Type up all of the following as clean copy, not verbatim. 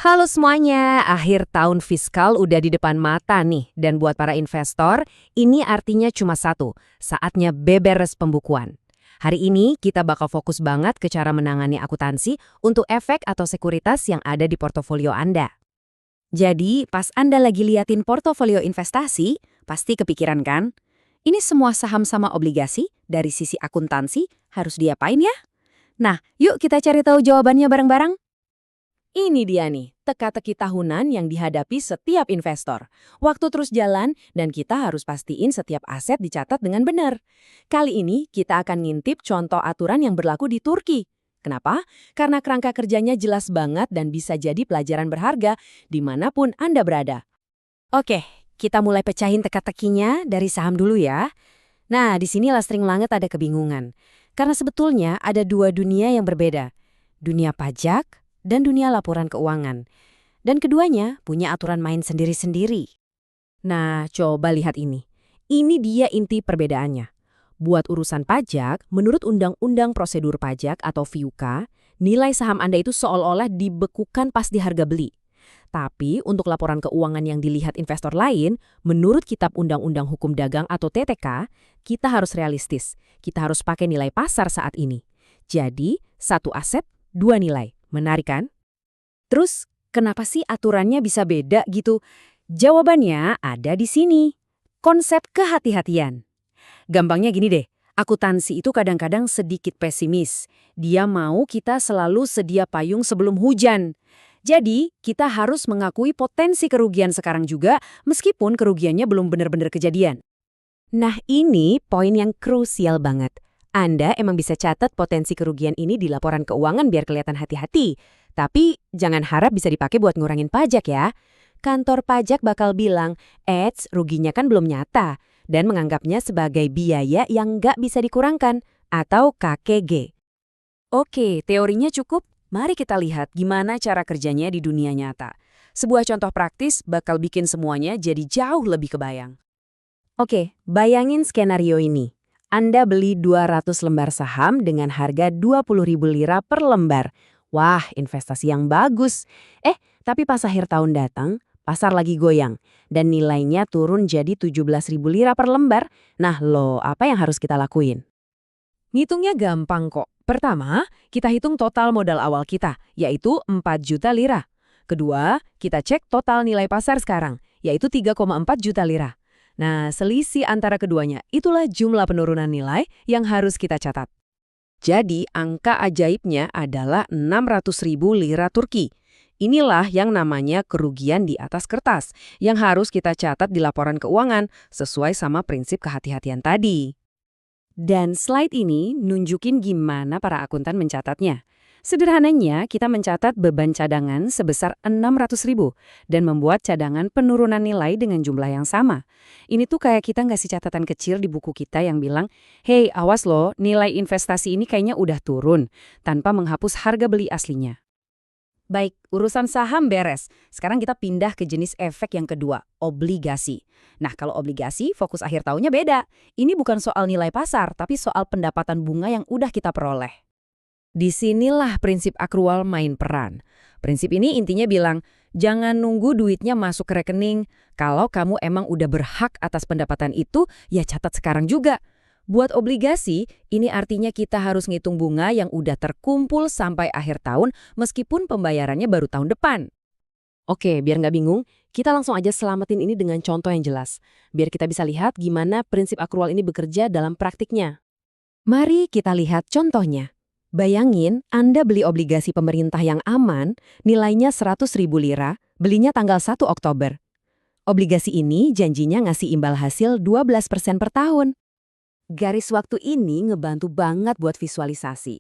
Halo semuanya, akhir tahun fiskal udah di depan mata nih. Dan buat para investor, ini artinya cuma satu, saatnya beberes pembukuan. Hari ini kita bakal fokus banget ke cara menangani akuntansi untuk efek atau sekuritas yang ada di portofolio Anda. Jadi, pas Anda lagi liatin portofolio investasi, pasti kepikiran kan? Ini semua saham sama obligasi dari sisi akuntansi harus diapain ya? Nah, yuk kita cari tahu jawabannya bareng-bareng. Ini dia nih, teka-teki tahunan yang dihadapi setiap investor. Waktu terus jalan, dan kita harus pastiin setiap aset dicatat dengan benar. Kali ini, kita akan ngintip contoh aturan yang berlaku di Turki. Kenapa? Karena kerangka kerjanya jelas banget dan bisa jadi pelajaran berharga dimanapun Anda berada. Oke, kita mulai pecahin teka-tekinya dari saham dulu ya. Nah, disinilah sering banget ada kebingungan. Karena sebetulnya ada dua dunia yang berbeda. Dunia pajak dan dunia laporan keuangan. Dan keduanya punya aturan main sendiri-sendiri. Nah, coba lihat ini. Ini dia inti perbedaannya. Buat urusan pajak, menurut Undang-Undang Prosedur Pajak atau VUK, nilai saham Anda itu seolah-olah dibekukan pas di harga beli. Tapi untuk laporan keuangan yang dilihat investor lain, menurut Kitab Undang-Undang Hukum Dagang atau TTK, kita harus realistis. Kita harus pakai nilai pasar saat ini. Jadi, satu aset, dua nilai. Menarik kan? Terus, kenapa sih aturannya bisa beda gitu? Jawabannya ada di sini. Konsep kehati-hatian. Gampangnya gini deh, akuntansi itu kadang-kadang sedikit pesimis. Dia mau kita selalu sedia payung sebelum hujan. Jadi, kita harus mengakui potensi kerugian sekarang juga, meskipun kerugiannya belum benar-benar kejadian. Nah, ini poin yang krusial banget. Anda emang bisa catat potensi kerugian ini di laporan keuangan biar kelihatan hati-hati. Tapi jangan harap bisa dipakai buat ngurangin pajak ya. Kantor pajak bakal bilang, ruginya kan belum nyata, dan menganggapnya sebagai biaya yang nggak bisa dikurangkan, atau KKG. Oke, teorinya cukup. Mari kita lihat gimana cara kerjanya di dunia nyata. Sebuah contoh praktis bakal bikin semuanya jadi jauh lebih kebayang. Oke, bayangin skenario ini. Anda beli 200 lembar saham dengan harga 20.000 lira per lembar. Wah, investasi yang bagus. Tapi pas akhir tahun datang, pasar lagi goyang. Dan nilainya turun jadi 17.000 lira per lembar. Nah loh, apa yang harus kita lakuin? Ngitungnya gampang kok. Pertama, kita hitung total modal awal kita, yaitu 4 juta lira. Kedua, kita cek total nilai pasar sekarang, yaitu 3,4 juta lira. Nah, selisih antara keduanya, itulah jumlah penurunan nilai yang harus kita catat. Jadi, angka ajaibnya adalah 600.000 lira Turki. Inilah yang namanya kerugian di atas kertas, yang harus kita catat di laporan keuangan, sesuai sama prinsip kehati-hatian tadi. Dan slide ini nunjukin gimana para akuntan mencatatnya. Sederhananya, kita mencatat beban cadangan sebesar 600.000 dan membuat cadangan penurunan nilai dengan jumlah yang sama. Ini tuh kayak kita ngasih catatan kecil di buku kita yang bilang, "Hey, awas loh, nilai investasi ini kayaknya udah turun," tanpa menghapus harga beli aslinya. Baik, urusan saham beres. Sekarang kita pindah ke jenis efek yang kedua, obligasi. Nah, kalau obligasi, fokus akhir tahunnya beda. Ini bukan soal nilai pasar, tapi soal pendapatan bunga yang udah kita peroleh. Disinilah prinsip akrual main peran. Prinsip ini intinya bilang, jangan nunggu duitnya masuk ke rekening. Kalau kamu emang udah berhak atas pendapatan itu, ya catat sekarang juga. Buat obligasi, ini artinya kita harus ngitung bunga yang udah terkumpul sampai akhir tahun meskipun pembayarannya baru tahun depan. Oke, biar nggak bingung, kita langsung aja selamatin ini dengan contoh yang jelas. Biar kita bisa lihat gimana prinsip akrual ini bekerja dalam praktiknya. Mari kita lihat contohnya. Bayangin, Anda beli obligasi pemerintah yang aman, nilainya 100.000 lira, belinya tanggal 1 Oktober. Obligasi ini janjinya ngasih imbal hasil 12% per tahun. Garis waktu ini ngebantu banget buat visualisasi.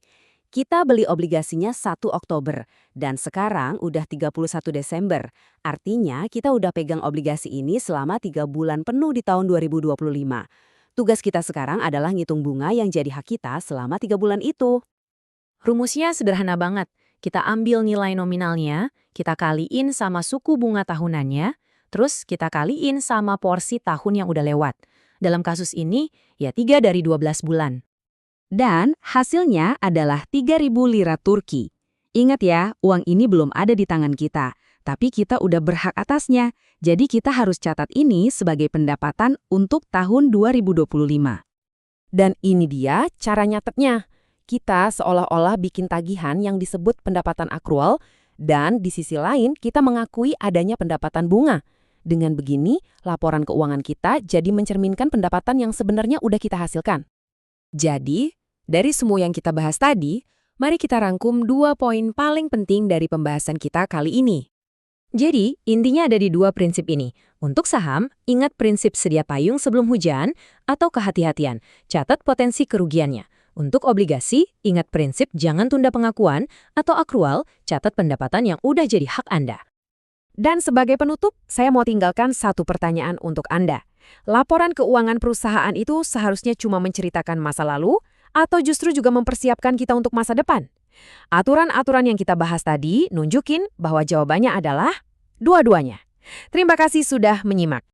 Kita beli obligasinya 1 Oktober, dan sekarang udah 31 Desember. Artinya kita udah pegang obligasi ini selama 3 bulan penuh di tahun 2025. Tugas kita sekarang adalah ngitung bunga yang jadi hak kita selama 3 bulan itu. Rumusnya sederhana banget. Kita ambil nilai nominalnya, kita kaliin sama suku bunga tahunannya, terus kita kaliin sama porsi tahun yang udah lewat. Dalam kasus ini, ya 3 dari 12 bulan. Dan hasilnya adalah 3.000 lira Turki. Ingat ya, uang ini belum ada di tangan kita. tapi kita udah berhak atasnya. Jadi kita harus catat ini sebagai pendapatan untuk tahun 2025. Dan ini dia cara nyatetnya. Kita seolah-olah bikin tagihan yang disebut pendapatan akrual, dan di sisi lain kita mengakui adanya pendapatan bunga. Dengan begini, laporan keuangan kita jadi mencerminkan pendapatan yang sebenarnya udah kita hasilkan. Jadi, dari semua yang kita bahas tadi, mari kita rangkum 2 poin paling penting dari pembahasan kita kali ini. Jadi, intinya ada di 2 prinsip ini. Untuk saham, ingat prinsip sedia payung sebelum hujan atau kehati-hatian, catat potensi kerugiannya. Untuk obligasi, ingat prinsip jangan tunda pengakuan atau akrual, catat pendapatan yang udah jadi hak Anda. Dan sebagai penutup, saya mau tinggalkan satu pertanyaan untuk Anda. Laporan keuangan perusahaan itu seharusnya cuma menceritakan masa lalu atau justru juga mempersiapkan kita untuk masa depan? Aturan-aturan yang kita bahas tadi nunjukin bahwa jawabannya adalah dua-duanya. Terima kasih sudah menyimak.